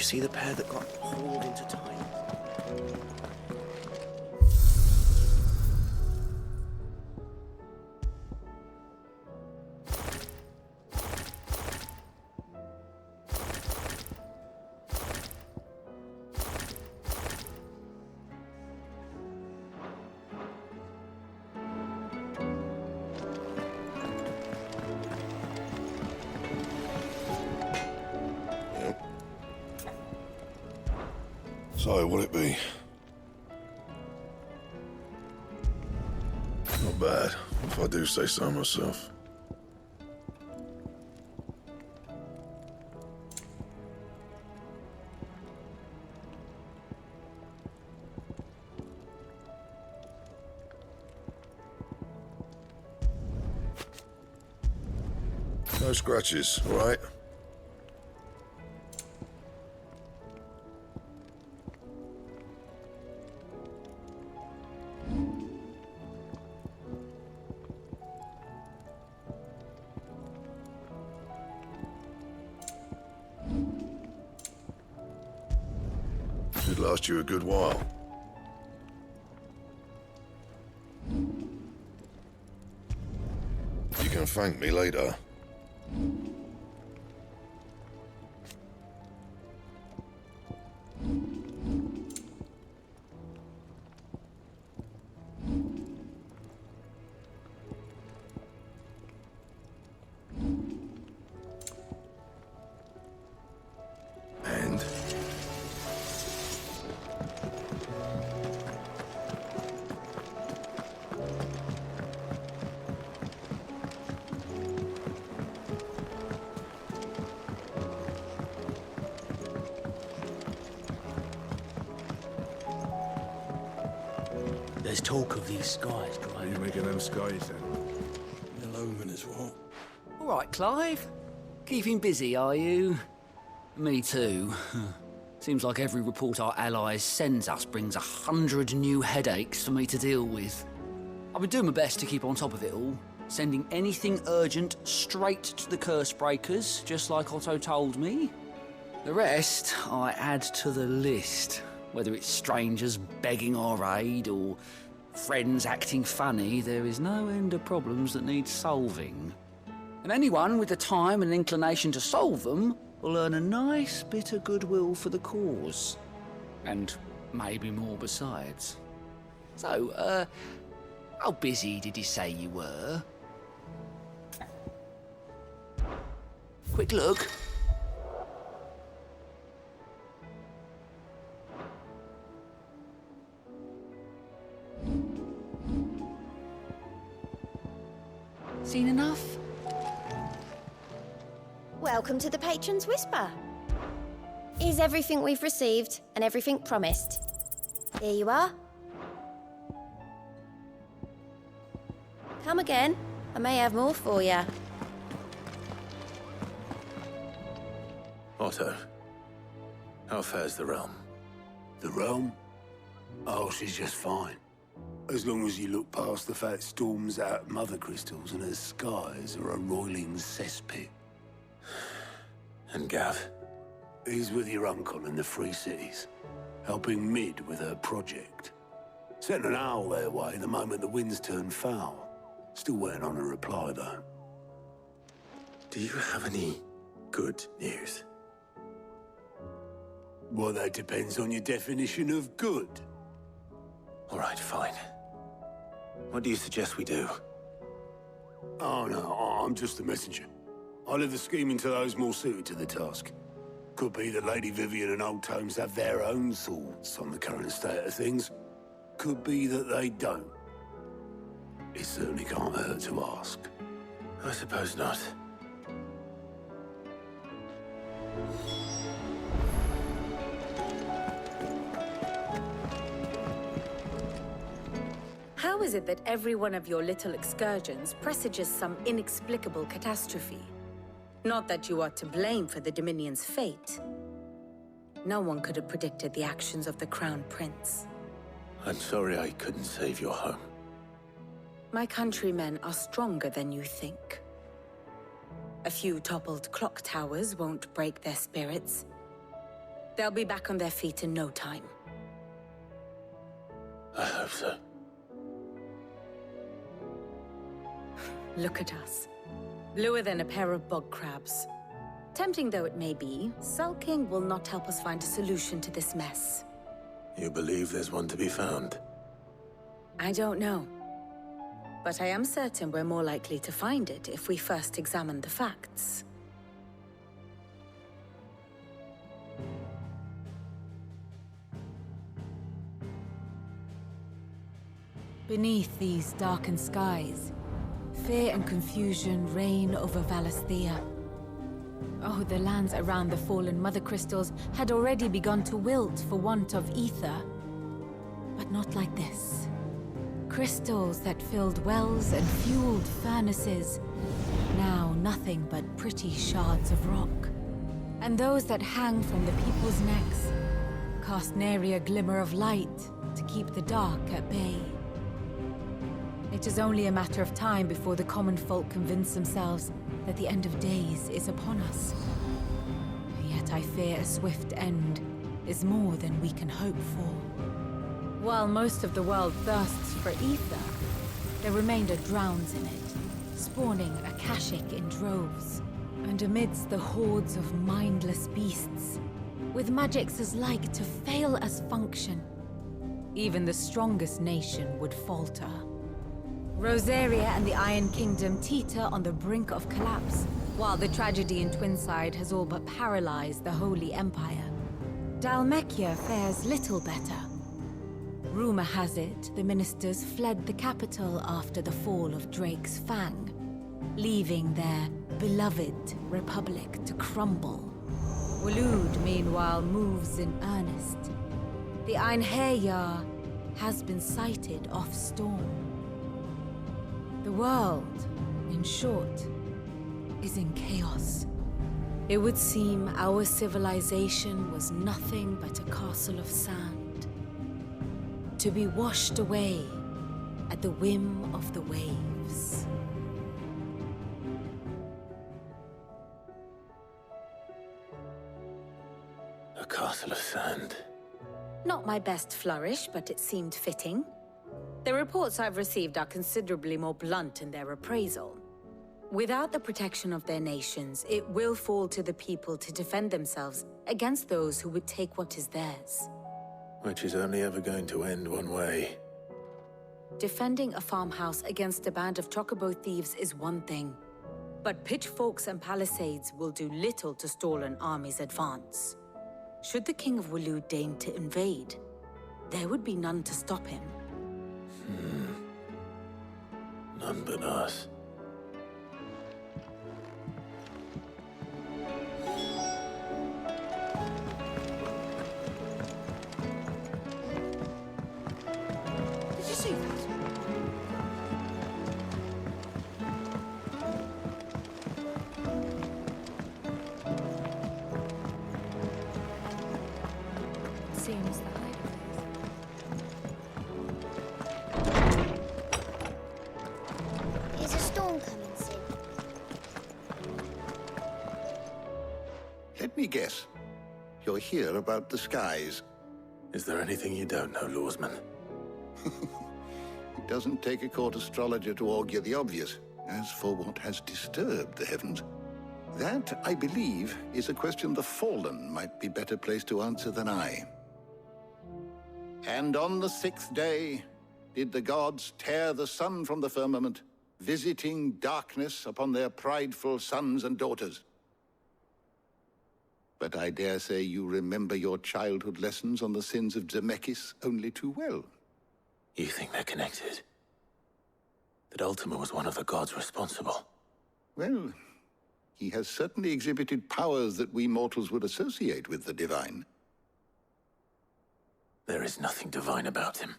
see the pair that got hauled into time? So, what'll it be? Not bad, if I do say so myself. No scratches, all right? Should last you a good while. You can thank me later. And? There's talk of these skies, Are Clive. you making them skies then? The omen is what? All right, Clive. Keeping busy, are you? Me too. Seems like every report our allies sends us brings 100 new headaches for me to deal with. I've been doing my best to keep on top of it all, sending anything urgent straight to the curse breakers, just like Otto told me. The rest I add to the list, whether it's strangers begging our aid or friends acting funny. There is no end of problems that need solving. And anyone with the time and inclination to solve them will earn a nice bit of goodwill for the cause. And maybe more besides. So, how busy did you say you were? Quick look. Seen enough? Welcome to the Patron's Whisper. Is everything we've received and everything promised? Here you are. Come again. I may have more for you. Otto, how fares the realm? The realm? Oh, she's just fine. As long as you look past the fat storms out mother crystals and her skies are a roiling cesspit. And Gav? He's with your uncle in the Free Cities, helping Mid with her project. Sent an owl their way the moment the winds turned foul. Still waiting on a reply, though. Do you have any good news? Well, that depends on your definition of good. All right, fine. What do you suggest we do? Oh, no, I'm just a messenger. I'll leave the scheming to those more suited to the task. Could be that Lady Vivian and Old Tomes have their own thoughts on the current state of things. Could be that they don't. It certainly can't hurt to ask. I suppose not. How is it that every one of your little excursions presages some inexplicable catastrophe? Not that you are to blame for the Dominion's fate. No one could have predicted the actions of the Crown Prince. I'm sorry I couldn't save your home. My countrymen are stronger than you think. A few toppled clock towers won't break their spirits. They'll be back on their feet in no time. I hope so. Look at us. Bluer than a pair of bog crabs. Tempting though it may be, sulking will not help us find a solution to this mess. You believe there's one to be found? I don't know. But I am certain we're more likely to find it if we first examine the facts. Beneath these darkened skies, fear and confusion reign over Valisthea. Oh, the lands around the fallen Mother Crystals had already begun to wilt for want of ether. But not like this. Crystals that filled wells and fueled furnaces, now nothing but pretty shards of rock. And those that hang from the people's necks cast nary a glimmer of light to keep the dark at bay. It is only a matter of time before the common folk convince themselves that the end of days is upon us. Yet I fear a swift end is more than we can hope for. While most of the world thirsts for ether, the remainder drowns in it, spawning Akashic in droves. And amidst the hordes of mindless beasts, with magics as like to fail as function, even the strongest nation would falter. Rosaria and the Iron Kingdom teeter on the brink of collapse, while the tragedy in Twinside has all but paralyzed the Holy Empire. Dhalmekia fares little better. Rumor has it the ministers fled the capital after the fall of Drake's Fang, leaving their beloved republic to crumble. Waloed, meanwhile, moves in earnest. The Einherjar has been sighted off-storm. The world, in short, is in chaos. It would seem our civilization was nothing but a castle of sand, to be washed away at the whim of the waves. A castle of sand. Not my best flourish, but it seemed fitting. The reports I've received are considerably more blunt in their appraisal. Without the protection of their nations, it will fall to the people to defend themselves against those who would take what is theirs. Which is only ever going to end one way. Defending a farmhouse against a band of chocobo thieves is one thing, but pitchforks and palisades will do little to stall an army's advance. Should the King of Waloed deign to invade, there would be none to stop him. None but us. Did you see that? Seems that way. Is a storm coming soon? Let me guess. You're here about the skies. Is there anything you don't know, Lawsman? It doesn't take a court astrologer to augur the obvious. As for what has disturbed the heavens, that, I believe, is a question the Fallen might be better placed to answer than I. And on the 6th day did the gods tear the sun from the firmament, visiting darkness upon their prideful sons and daughters. But I dare say you remember your childhood lessons on the sins of Zemeckis only too well. You think they're connected? That Ultima was one of the gods responsible? Well, he has certainly exhibited powers that we mortals would associate with the divine. There is nothing divine about him.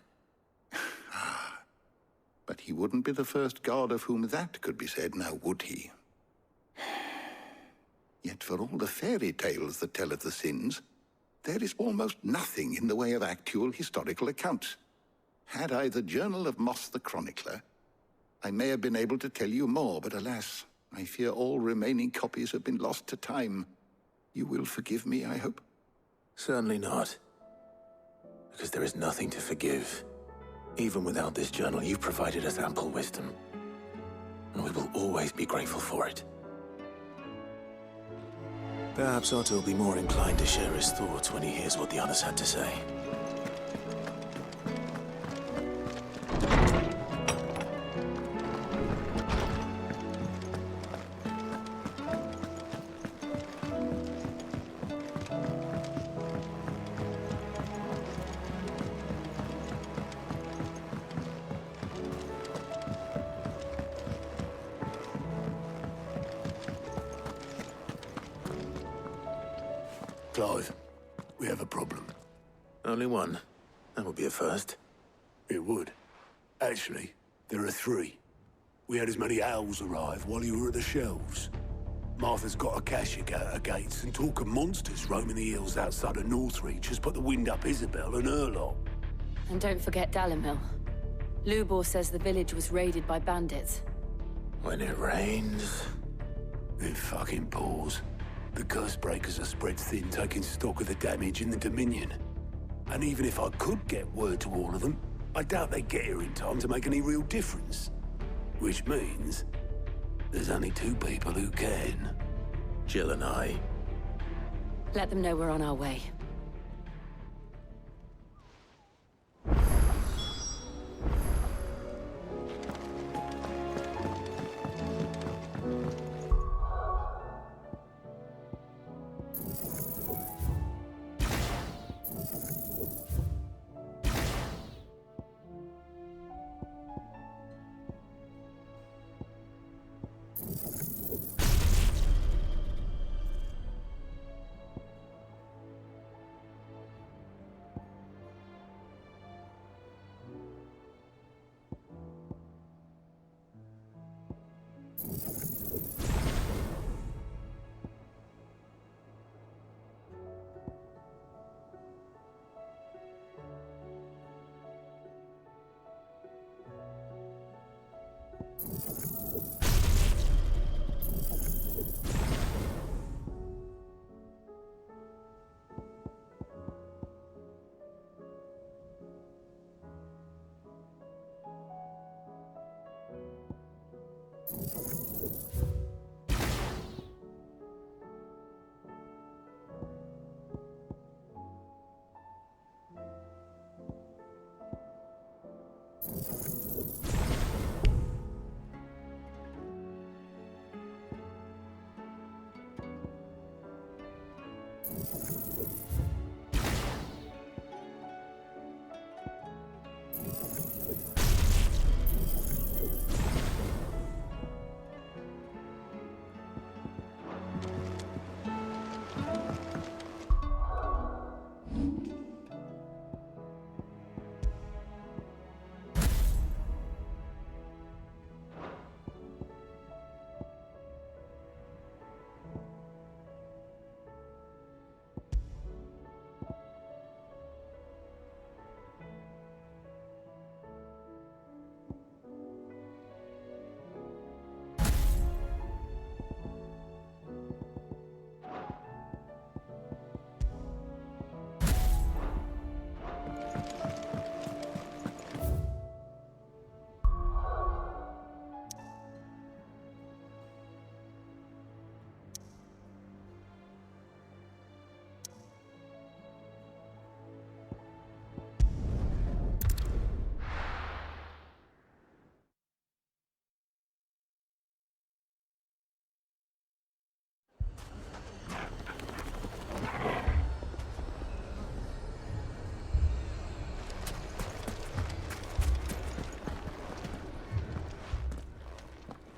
But he wouldn't be the first god of whom that could be said, now would he? Yet for all the fairy tales that tell of the sins, there is almost nothing in the way of actual historical accounts. Had I the Journal of Moss the Chronicler, I may have been able to tell you more, but alas, I fear all remaining copies have been lost to time. You will forgive me, I hope? Certainly not. Because there is nothing to forgive. Even without this journal, you've provided us ample wisdom. And we will always be grateful for it. Perhaps Otto will be more inclined to share his thoughts when he hears what the others had to say. Clive, we have a problem. Only one. That would be a first. It would. Actually, there are three. We had as many owls arrive while you were at the shelves. Martha's got a cashier at her gates, and talk of monsters roaming the hills outside of Northreach has put the wind up Isabel and her lot. And don't forget Dalimil. Lubor says the village was raided by bandits. When it rains... It fucking pours. The curse breakers are spread thin, taking stock of the damage in the Dominion. And even if I could get word to all of them, I doubt they'd get here in time to make any real difference. Which means there's only two people who can. Jill and I. Let them know we're on our way.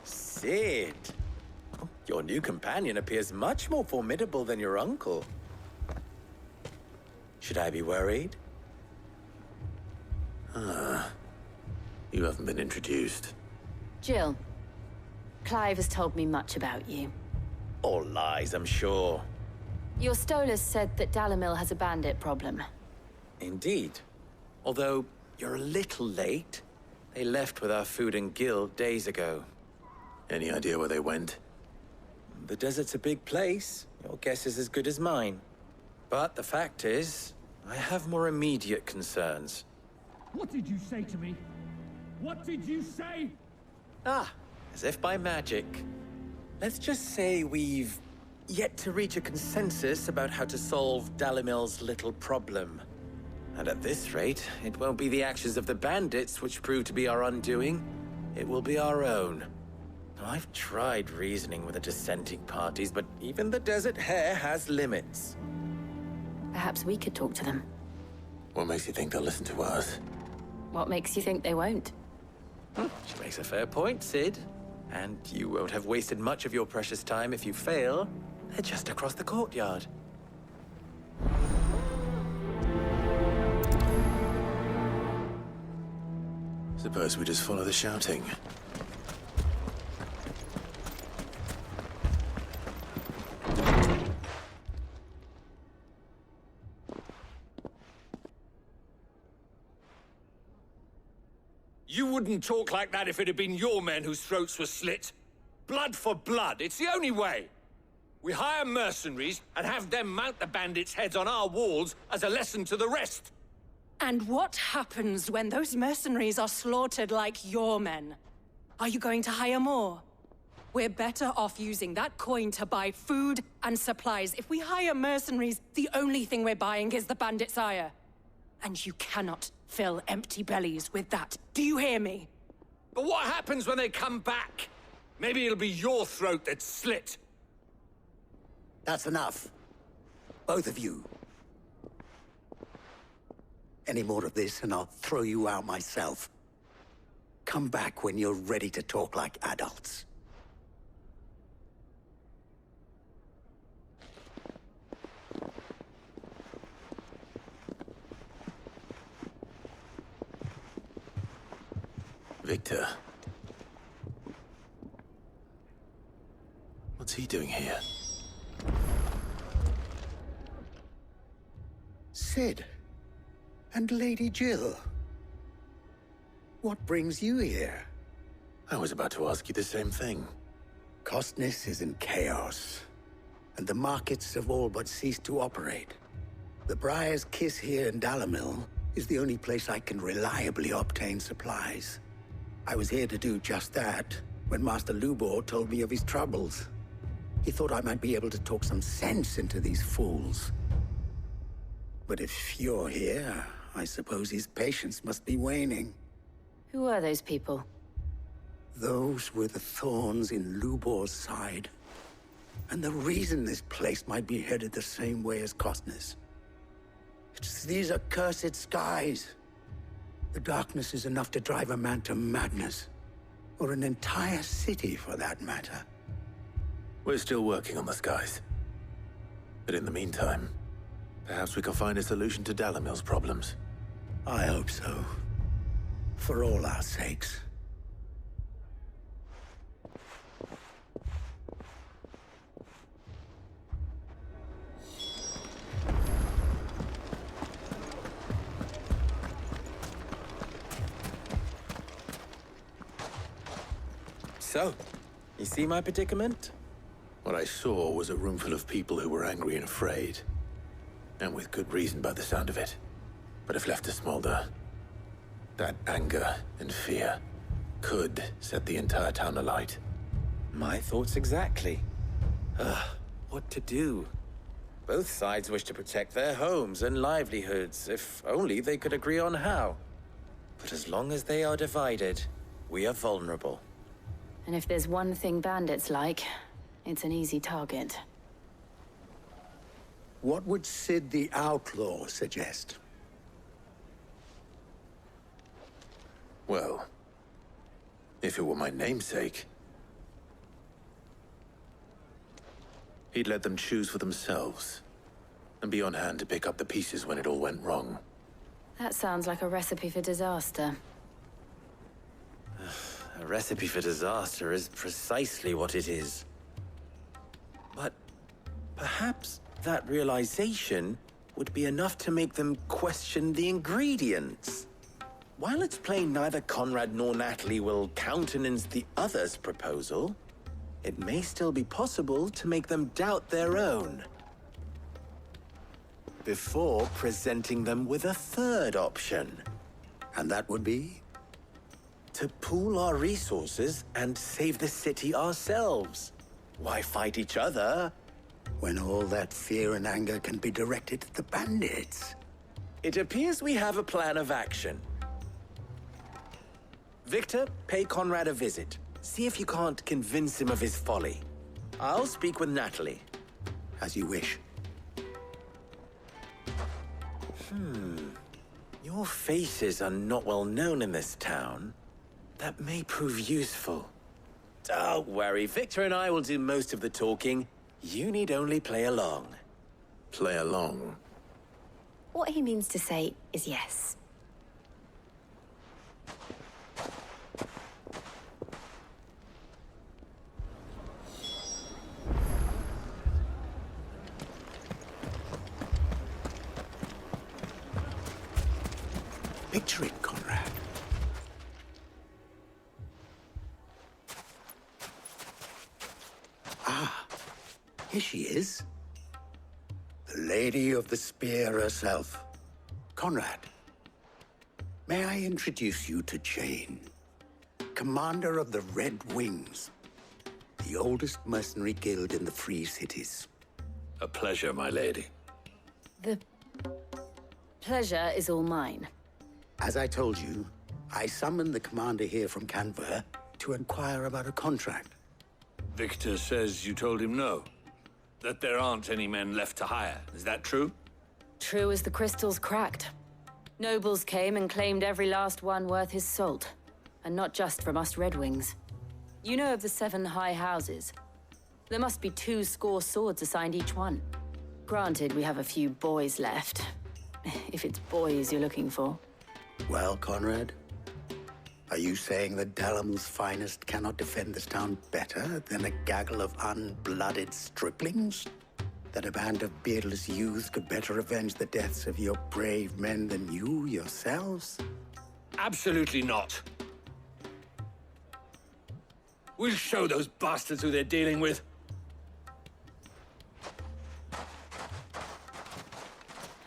Sid! Your new companion appears much more formidable than your uncle. Should I be worried? You haven't been introduced. Jill, Clive has told me much about you. All lies, I'm sure. Your Stolas said that Dalimil has a bandit problem. Indeed. Although, you're a little late. They left with our food and guild days ago. Any idea where they went? The desert's a big place. Your guess is as good as mine. But the fact is, I have more immediate concerns. What did you say to me? What did you say? Ah, as if by magic. Let's just say we've yet to reach a consensus about how to solve Dalimil's little problem. And at this rate, it won't be the actions of the bandits which prove to be our undoing. It will be our own. I've tried reasoning with the dissenting parties, but even the Desert Hare has limits. Perhaps we could talk to them. What makes you think they'll listen to us? What makes you think they won't? She makes a fair point, Sid. And you won't have wasted much of your precious time if you fail. They're just across the courtyard. Suppose we just follow the shouting. You wouldn't talk like that if it had been your men whose throats were slit. Blood for blood, it's the only way. We hire mercenaries and have them mount the bandits' heads on our walls as a lesson to the rest. And what happens when those mercenaries are slaughtered like your men? Are you going to hire more? We're better off using that coin to buy food and supplies. If we hire mercenaries, the only thing we're buying is the bandits' ire. And you cannot fill empty bellies with that. Do you hear me? But what happens when they come back? Maybe it'll be your throat that's slit. That's enough. Both of you. Any more of this and I'll throw you out myself. Come back when you're ready to talk like adults. Victor. What's he doing here? Sid. And Lady Jill. What brings you here? I was about to ask you the same thing. Costness is in chaos, and the markets have all but ceased to operate. The Briar's Kiss here in Dalimil is the only place I can reliably obtain supplies. I was here to do just that when Master Lubor told me of his troubles. He thought I might be able to talk some sense into these fools. But if you're here, I suppose his patience must be waning. Who are those people? Those were the thorns in Lubor's side. And the reason this place might be headed the same way as Costness. It's these accursed skies. The darkness is enough to drive a man to madness. Or an entire city, for that matter. We're still working on the skies. But in the meantime, perhaps we can find a solution to Dalimil's problems. I hope so. For all our sakes. So, you see my predicament? What I saw was a room full of people who were angry and afraid. And with good reason by the sound of it. But if left to smolder, that anger and fear could set the entire town alight. My thoughts exactly. What to do? Both sides wish to protect their homes and livelihoods, if only they could agree on how. But as long as they are divided, we are vulnerable. And if there's one thing bandits like, it's an easy target. What would Sid the Outlaw suggest? Well, if it were my namesake, he'd let them choose for themselves and be on hand to pick up the pieces when it all went wrong. That sounds like a recipe for disaster. A recipe for disaster is precisely what it is. But perhaps that realization would be enough to make them question the ingredients. While it's plain neither Conrad nor Natalie will countenance the other's proposal, it may still be possible to make them doubt their own. before presenting them with a third option. And that would be? To pool our resources and save the city ourselves. Why fight each other? When all that fear and anger can be directed at the bandits. It appears we have a plan of action. Victor, pay Conrad a visit. See if you can't convince him of his folly. I'll speak with Natalie. As you wish. Your faces are not well known in this town. That may prove useful. Don't worry, Victor and I will do most of the talking. You need only play along. Play along? What he means to say is yes. Picture it, Conrad. Ah, here she is. The Lady of the Spear herself. Conrad, may I introduce you to Jane, commander of the Red Wings, the oldest mercenary guild in the Free Cities. A pleasure, my lady. The pleasure is all mine. As I told you, I summoned the commander here from Canver to inquire about a contract. Victor says you told him no. That there aren't any men left to hire. Is that true? True as the crystals cracked. Nobles came and claimed every last one worth his salt. And not just from us Red Wings. You know of the 7 high houses. There must be 2 swords assigned each one. Granted, we have a few boys left. If it's boys you're looking for. Well, Conrad, are you saying that Dalamel's finest cannot defend this town better than a gaggle of unblooded striplings? That a band of beardless youths could better avenge the deaths of your brave men than you yourselves? Absolutely not. We'll show those bastards who they're dealing with.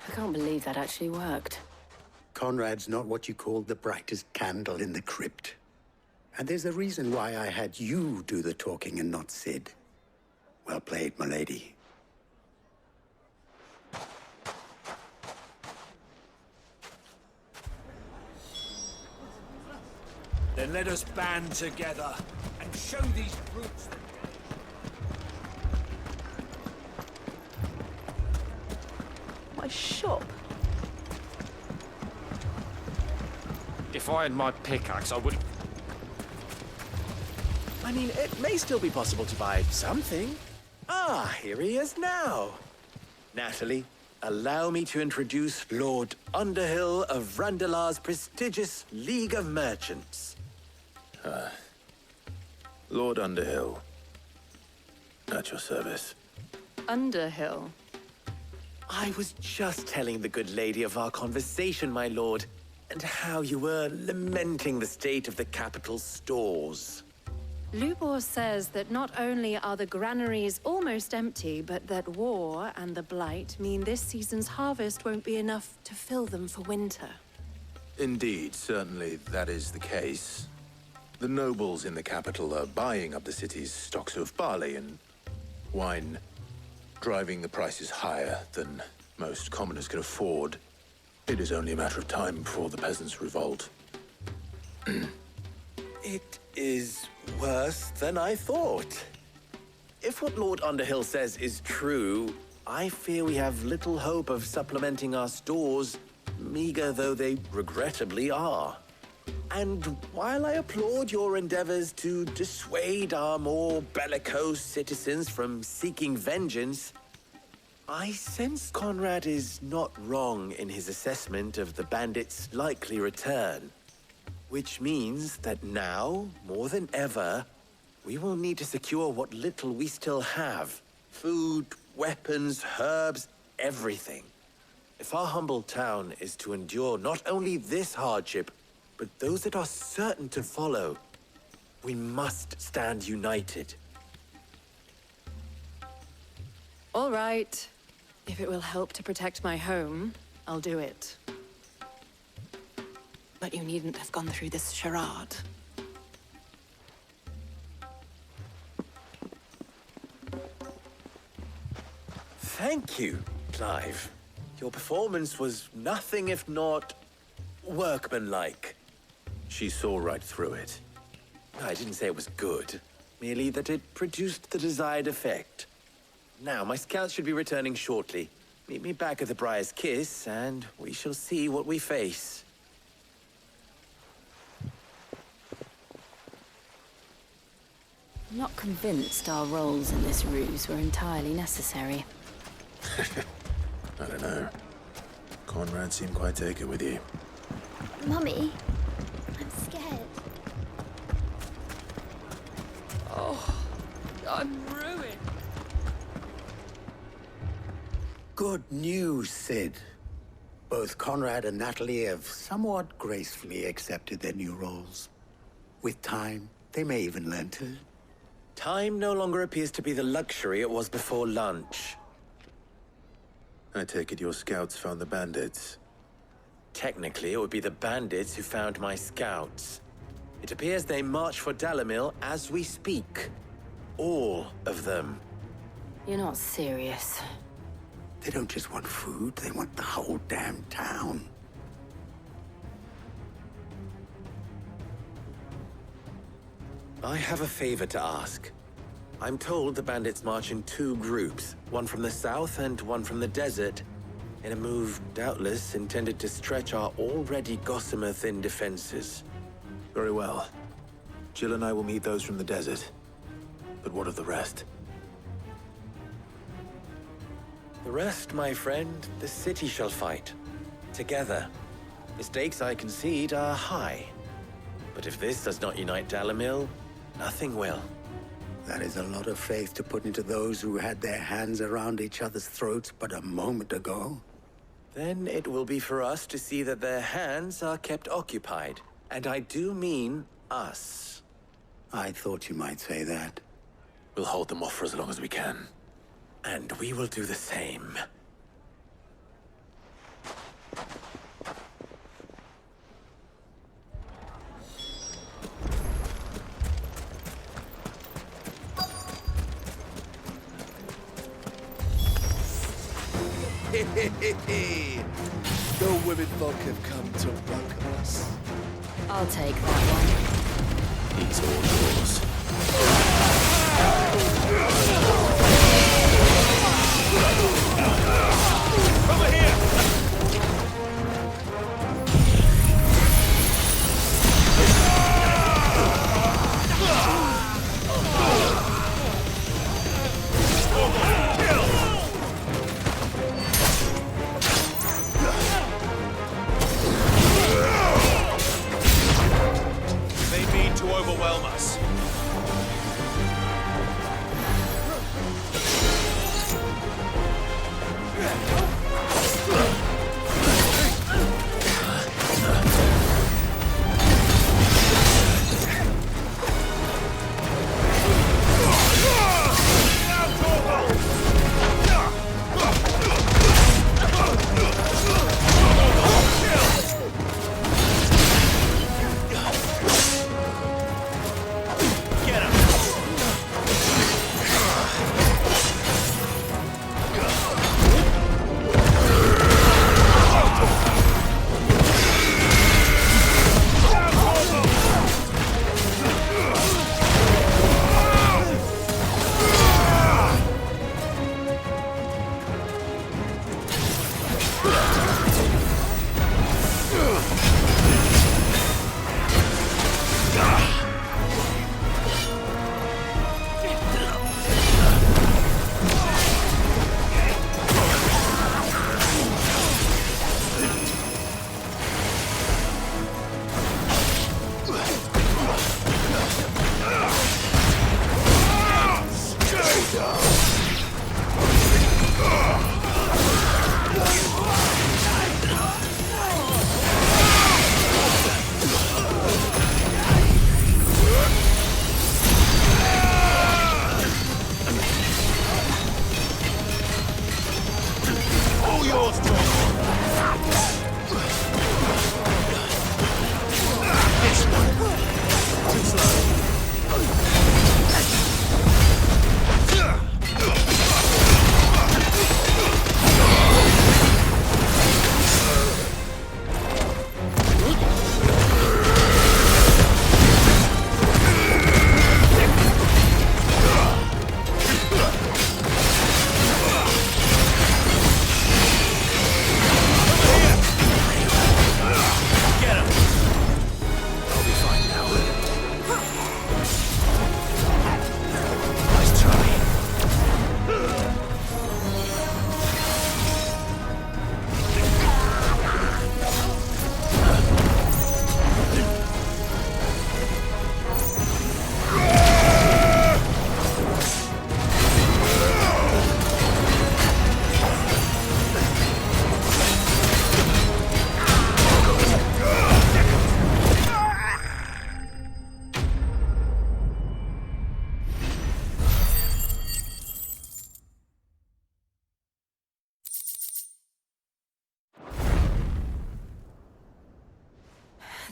I can't believe that actually worked. Conrad's not what you call the brightest candle in the crypt. And there's a reason why I had you do the talking and not Sid. Well played, my lady. Then let us band together and show these brutes that... My shop? If I had my pickaxe, I would... I mean, it may still be possible to buy something. Ah, here he is now. Natalie, allow me to introduce Lord Underhill of Randalar's prestigious League of Merchants. Lord Underhill. At your service. Underhill? I was just telling the good lady of our conversation, my lord, and how you were lamenting the state of the capital's stores. Lubor says that not only are the granaries almost empty, but that war and the Blight mean this season's harvest won't be enough to fill them for winter. Indeed, certainly that is the case. The nobles in the capital are buying up the city's stocks of barley and wine, driving the prices higher than most commoners can afford. It is only a matter of time before the peasants revolt. It is worse than I thought. If what Lord Underhill says is true, I fear we have little hope of supplementing our stores, meager though they regrettably are. And while I applaud your endeavors to dissuade our more bellicose citizens from seeking vengeance, I sense Conrad is not wrong in his assessment of the bandits' likely return. Which means that now, more than ever, we will need to secure what little we still have. Food, weapons, herbs, everything. If our humble town is to endure not only this hardship, but those that are certain to follow, we must stand united. All right. If it will help to protect my home, I'll do it. But you needn't have gone through this charade. Thank you, Clive. Your performance was nothing if not workmanlike. She saw right through it. I didn't say it was good, merely that it produced the desired effect. Now, my scouts should be returning shortly. Meet me back at the Briar's Kiss, and we shall see what we face. I'm not convinced our roles in this ruse were entirely necessary. I don't know. Conrad seemed quite taken with you. Mummy, I'm scared. Oh, I'm ruined. Good news, Sid. Both Conrad and Natalie have somewhat gracefully accepted their new roles. With time, they may even learn to. Time no longer appears to be the luxury it was before lunch. I take it your scouts found the bandits. Technically, it would be the bandits who found my scouts. It appears they march for Dalimil as we speak. All of them. You're not serious. They don't just want food, they want the whole damn town. I have a favor to ask. I'm told the bandits march in two groups, one from the south and one from the desert, in a move doubtless intended to stretch our already gossamer-thin defenses. Very well. Jill and I will meet those from the desert. But what of the rest? The rest, my friend, the city shall fight. Together. The stakes, I concede, are high. But if this does not unite Dalimil, nothing will. That is a lot of faith to put into those who had their hands around each other's throats but a moment ago. Then it will be for us to see that their hands are kept occupied. And I do mean us. I thought you might say that. We'll hold them off for as long as we can. And we will do the same. The women folk have come to welcome us. I'll take that one. It's all yours. Over here! They mean to overwhelm us.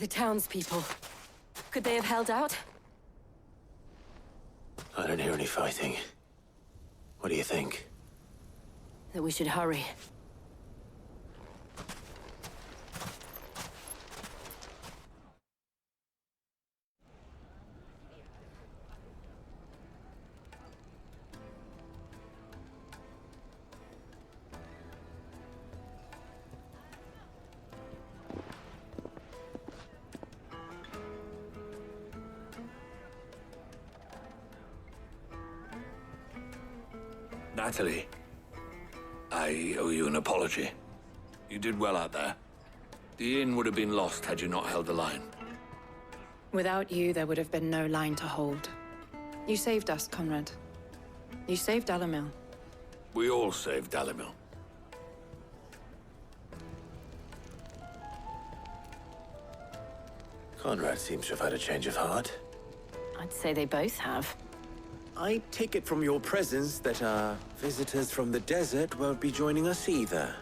The townspeople. Could they have held out? I don't hear any fighting. What do you think? That we should hurry. Natalie, I owe you an apology. You did well out there. The inn would have been lost had you not held the line. Without you, there would have been no line to hold. You saved us, Conrad. You saved Dalimil. We all saved Dalimil. Conrad seems to have had a change of heart. I'd say they both have. I take it from your presence that our visitors from the desert won't be joining us either.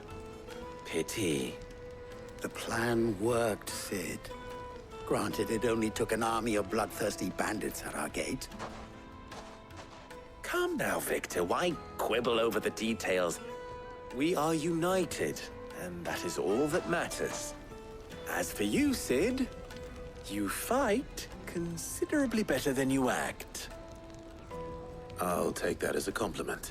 Pity. The plan worked, Sid. Granted, it only took an army of bloodthirsty bandits at our gate. Come now, Victor. Why quibble over the details? We are united, and that is all that matters. As for you, Sid, you fight considerably better than you act. I'll take that as a compliment.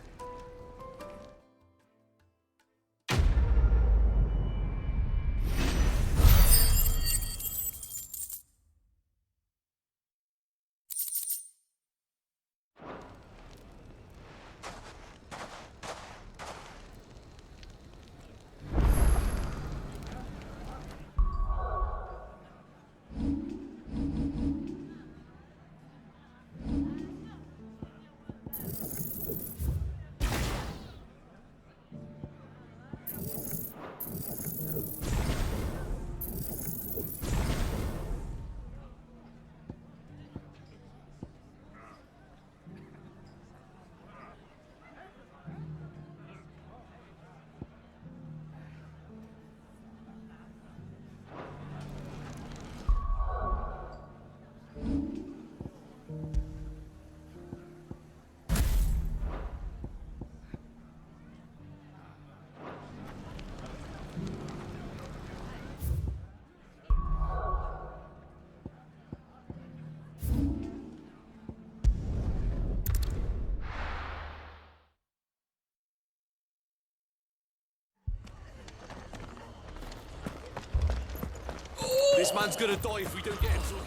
This man's gonna die if we don't get him to a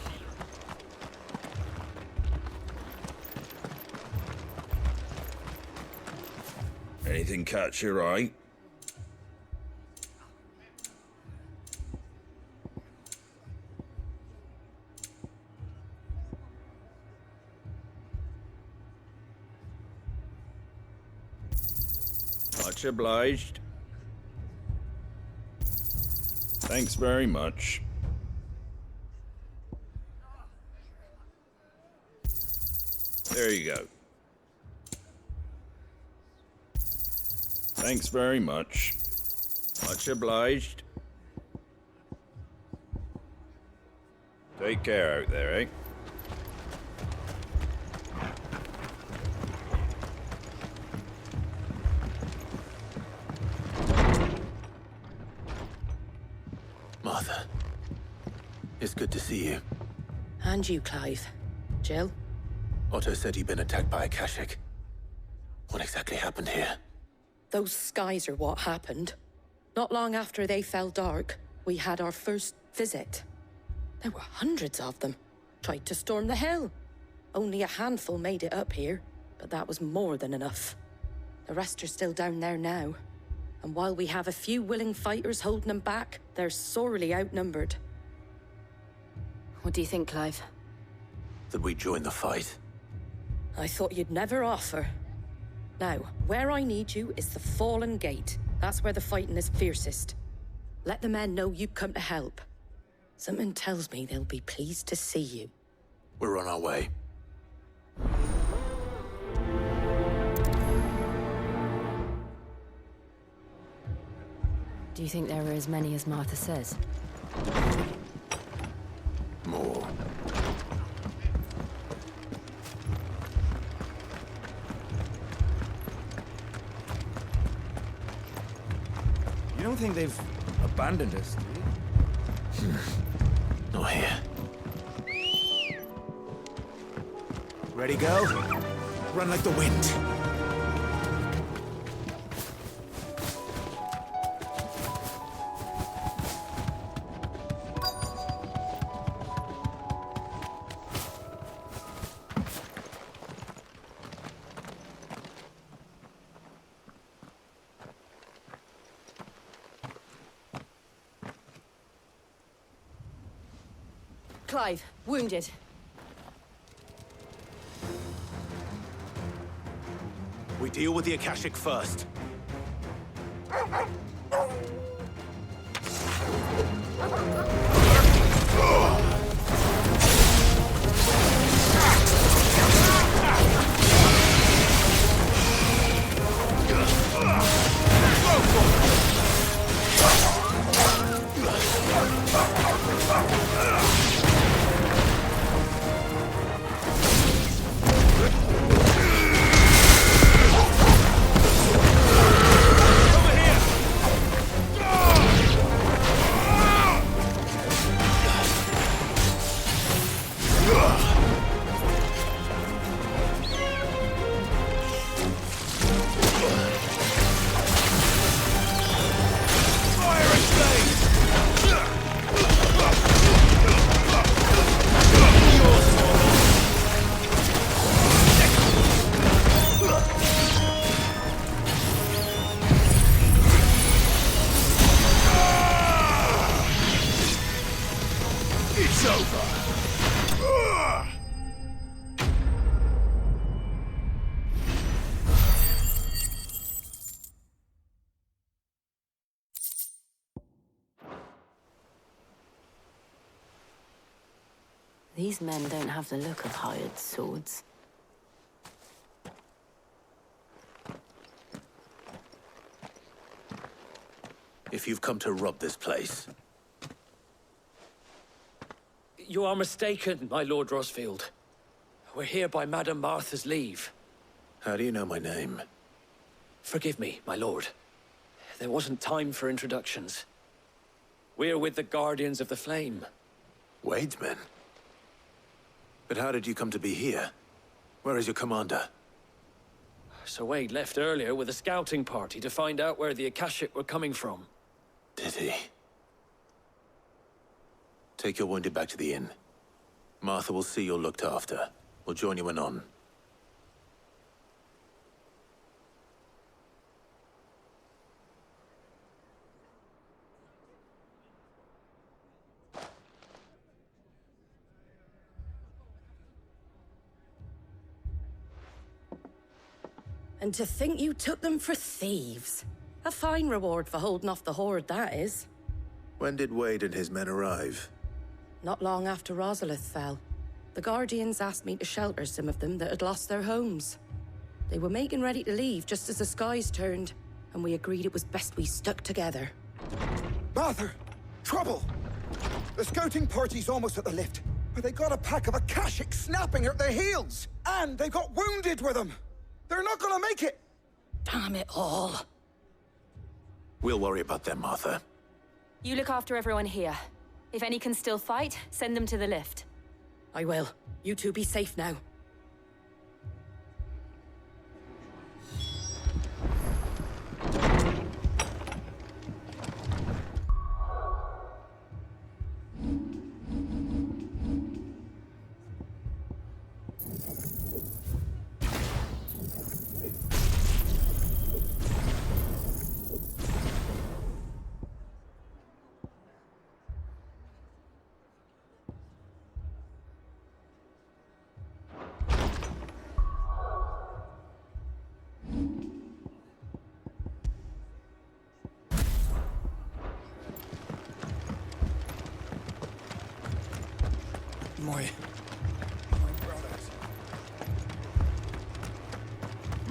healer. Anything catch your eye? Much obliged. Thanks very much. There you go. Thanks very much. Much obliged. Take care out there, eh? Martha, it's good to see you. And you, Clive. Jill? Otto said you'd been attacked by a Kashik. What exactly happened here? Those skies are what happened. Not long after they fell dark, we had our first visit. There were hundreds of them. Tried to storm the hill. Only a handful made it up here, but that was more than enough. The rest are still down there now. And while we have a few willing fighters holding them back, they're sorely outnumbered. What do you think, Clive? That we join the fight. I thought you'd never offer. Now, where I need you is the Fallen Gate. That's where the fighting is fiercest. Let the men know you've come to help. Something tells me they'll be pleased to see you. We're on our way. Do you think there are as many as Martha says? more. You don't think they've abandoned us, do you? Not here. Ready, go? Run like the wind. Clive, wounded. We deal with the Akashic first. These men don't have the look of hired swords. If you've come to rob this place, You are mistaken, my Lord Rosfield. We're here by Madame Martha's leave. how do you know my name? Forgive me, my lord. There wasn't time for introductions. We're with the Guardians of the Flame. Wade's men? But how did you come to be here? Where is your commander? Sir Wade left earlier with a scouting party to find out where the Akashic were coming from. Did he? Take your wounded back to the inn. Martha will see you're looked after. We'll join you anon. And to think you took them for thieves. A fine reward for holding off the horde, that is. When did Wade and his men arrive? Not long after Rosalith fell. The Guardians asked me to shelter some of them that had lost their homes. They were making ready to leave just as the skies turned, and we agreed it was best we stuck together. Martha! Trouble! The scouting party's almost at the lift, but they got a pack of Akashic snapping at their heels! And they got wounded with them! They're not gonna make it! Damn it all. We'll worry about them, Martha. You look after everyone here. If any can still fight, send them to the lift. I will. You two be safe now.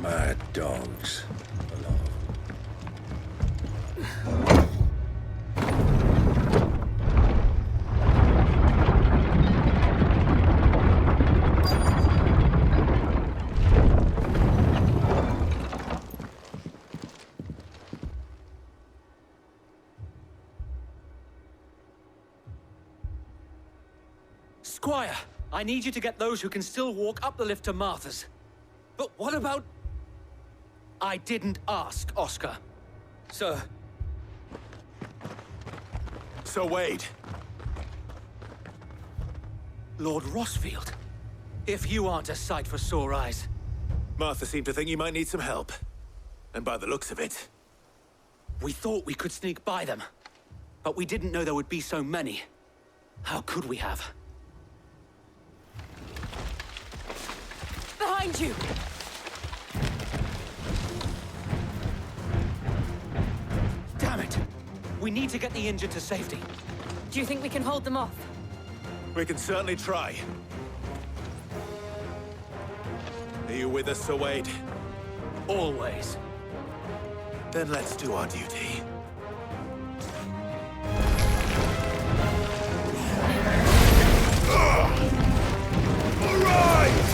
Mad dogs. I need you to get those who can still walk up the lift to Martha's. But what about... I didn't ask, Oscar. Sir. Sir Wade. Lord Rosfield. If you aren't a sight for sore eyes. Martha seemed to think you might need some help. And by the looks of it... We thought we could sneak by them. But we didn't know there would be so many. How could we have? Behind you! Damn it! We need to get the injured to safety. Do you think we can hold them off? We can certainly try. Are you with us, Sir Wade? Always. Then let's do our duty. All right!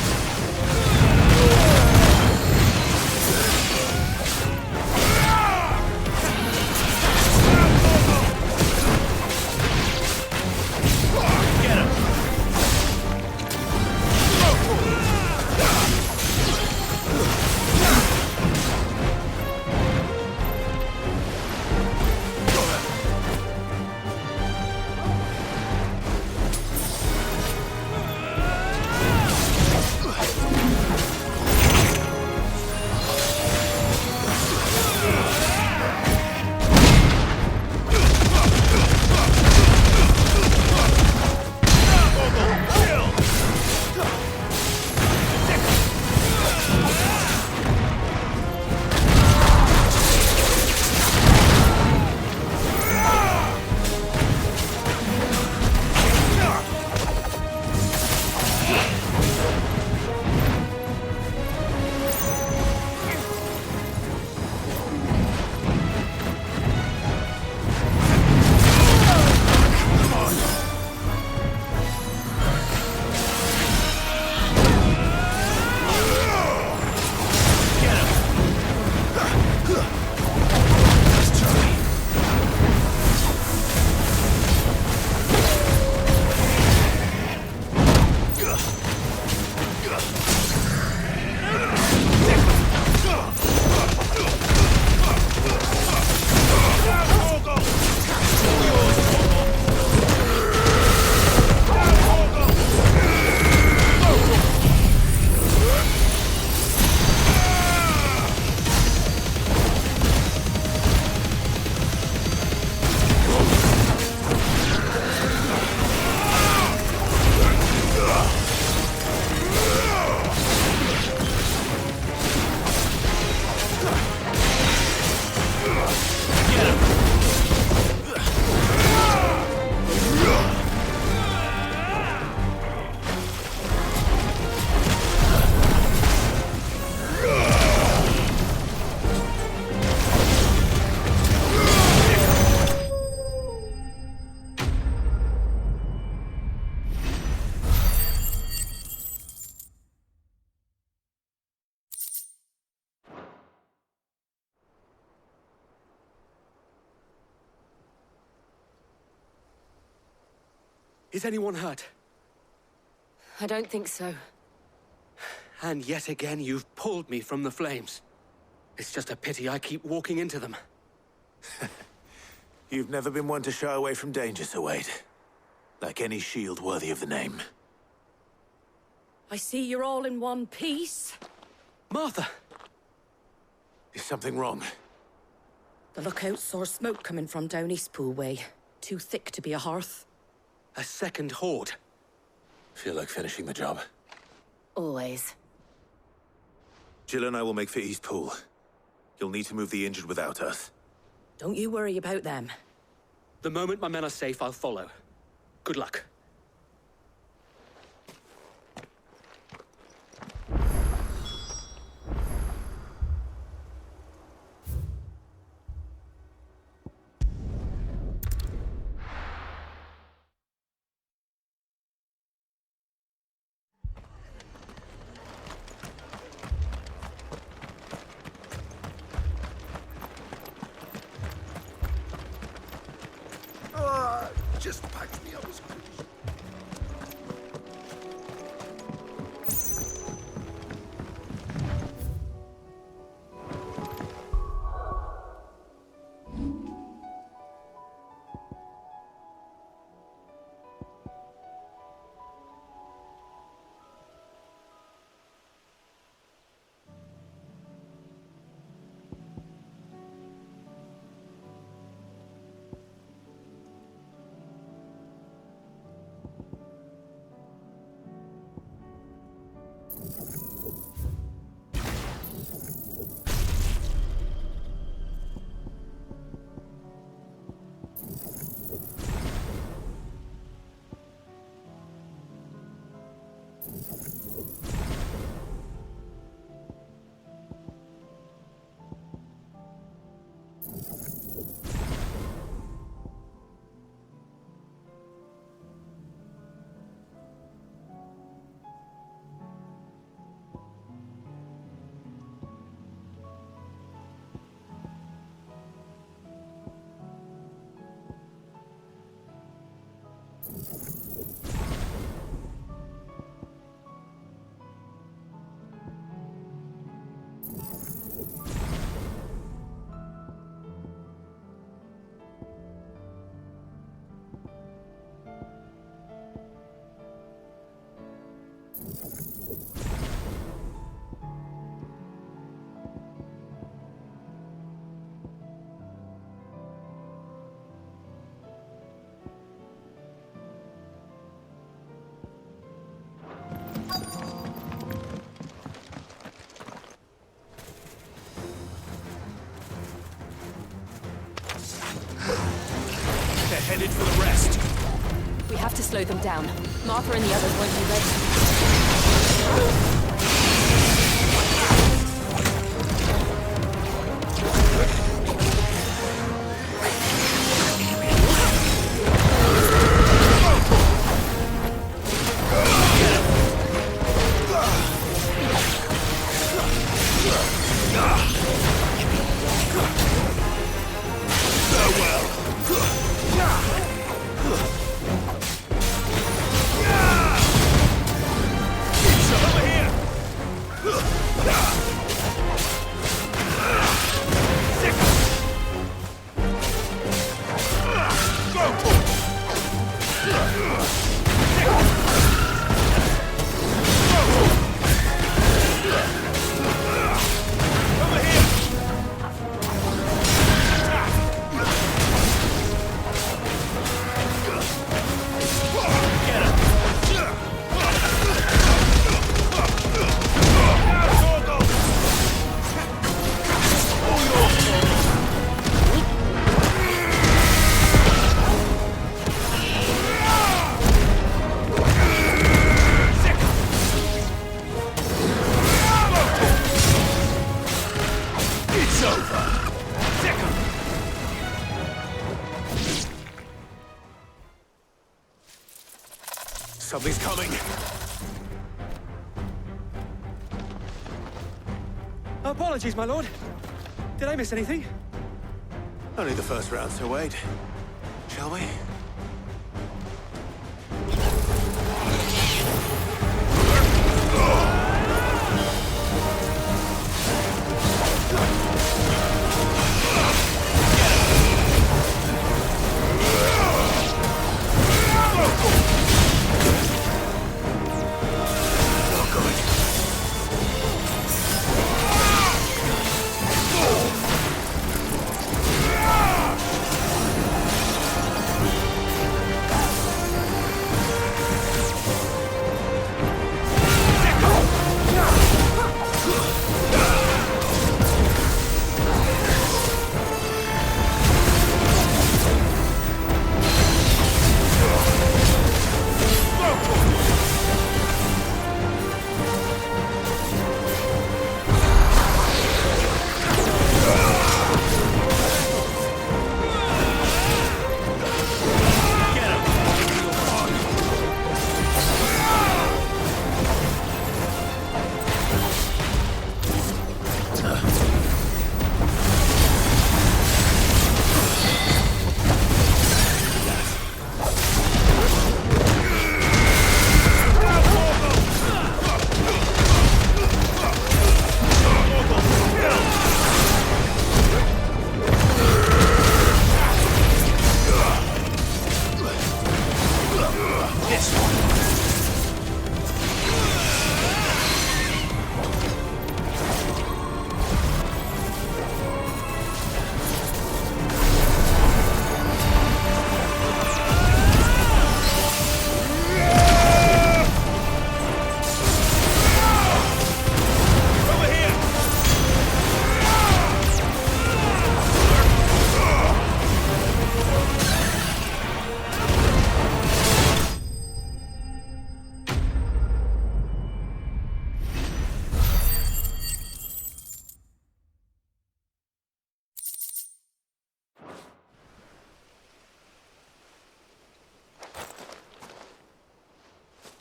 Is anyone hurt? I don't think so. And yet again, you've pulled me from the flames. It's just a pity I keep walking into them. You've never been one to shy away from danger, Sir Wade. Like any shield worthy of the name. I see you're all in one piece. Martha! Is something wrong? The lookout saw smoke coming from down Eastpool way. Too thick to be a hearth. A second horde. Feel like finishing the job. Always. Jill and I will make for Eastpool. You'll need to move the injured without us. Don't you worry about them. The moment my men are safe, I'll follow. Good luck. Just patch me up as quick as... They're headed for the rest. We have to slow them down. Martha and the others won't be ready. Something's coming. Apologies, my lord. Did I miss anything? Only the first round, so wait. Shall we?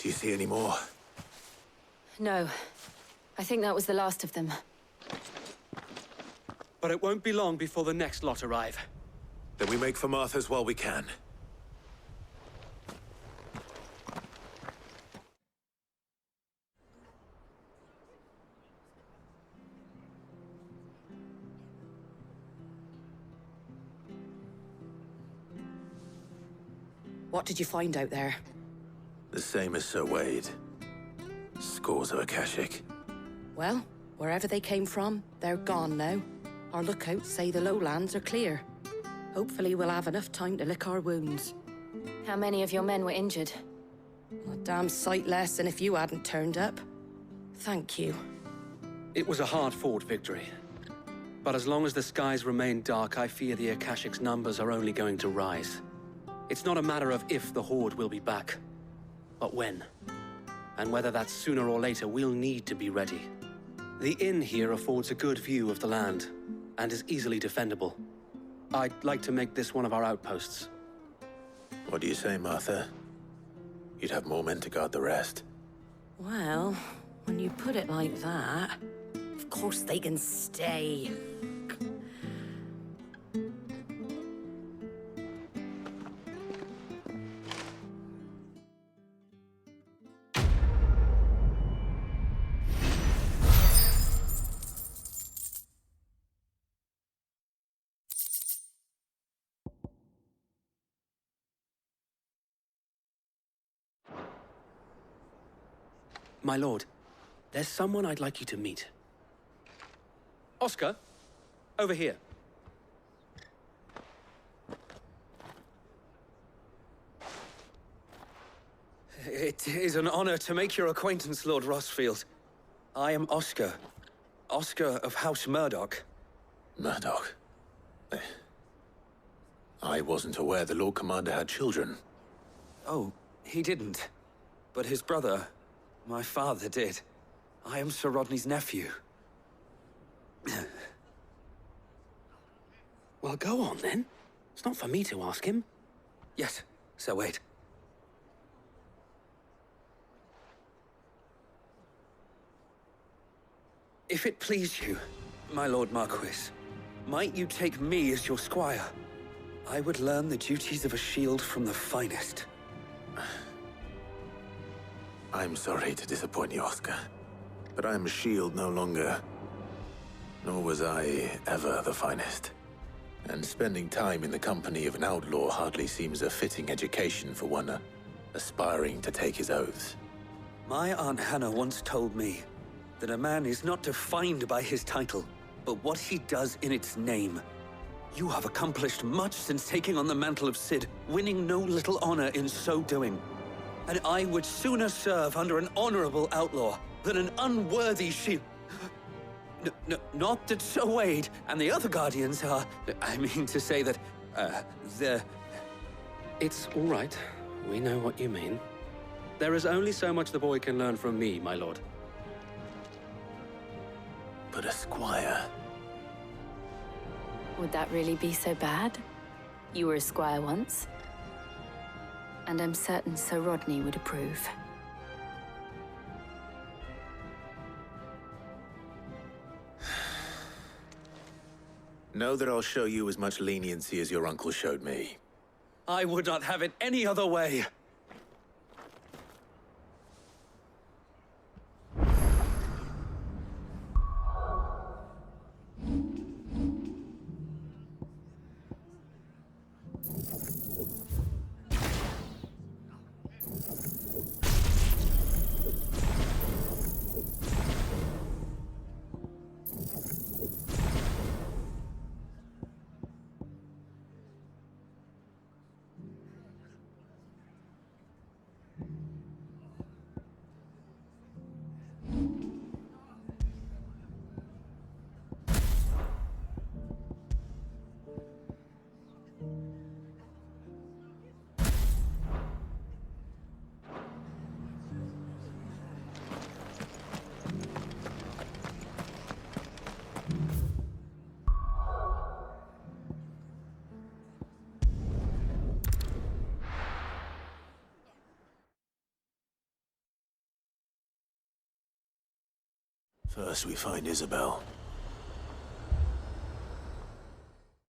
Do you see any more? No. I think that was the last of them. But it won't be long before the next lot arrive. Then we make for Martha's while we can. What did you find out there? The same as Sir Wade. Scores of Akashic. Well, wherever they came from, they're gone now. Our lookouts say the lowlands are clear. Hopefully we'll have enough time to lick our wounds. How many of your men were injured? A damn sight less than if you hadn't turned up. Thank you. It was a hard-fought victory. But as long as the skies remain dark, I fear the Akashic's numbers are only going to rise. It's not a matter of if the Horde will be back, but when. And whether that's sooner or later, we'll need to be ready. The inn here affords a good view of the land, and is easily defendable. I'd like to make this one of our outposts. What do you say, Martha? You'd have more men to guard the rest. Well, when you put it like that, of course they can stay. My lord, there's someone I'd like you to meet. Oscar, over here. It is an honor to make your acquaintance, Lord Rosfield. I am Oscar. Oscar of House Murdoch. Murdoch? I wasn't aware the Lord Commander had children. Oh, he didn't. But his brother, my father, did. I am Sir Rodney's nephew. Well, go on, then. It's not for me to ask him. Yes, Sir Wade. If it please you, my Lord Marquis, might you take me as your squire? I would learn the duties of a shield from the finest. I'm sorry to disappoint you, Oscar, but I'm a shield no longer. Nor was I ever the finest. And spending time in the company of an outlaw hardly seems a fitting education for one aspiring to take his oaths. My Aunt Hannah once told me that a man is not defined by his title, but what he does in its name. You have accomplished much since taking on the mantle of Cid, winning no little honor in so doing. And I would sooner serve under an honorable outlaw than an unworthy shield. Not that Sir Wade and the other Guardians are... I mean to say that, they're... It's all right. We know what you mean. There is only so much the boy can learn from me, my lord. But a squire... Would that really be so bad? You were a squire once. And I'm certain Sir Rodney would approve. Know that I'll show you as much leniency as your uncle showed me. I would not have it any other way. First we find Isabel.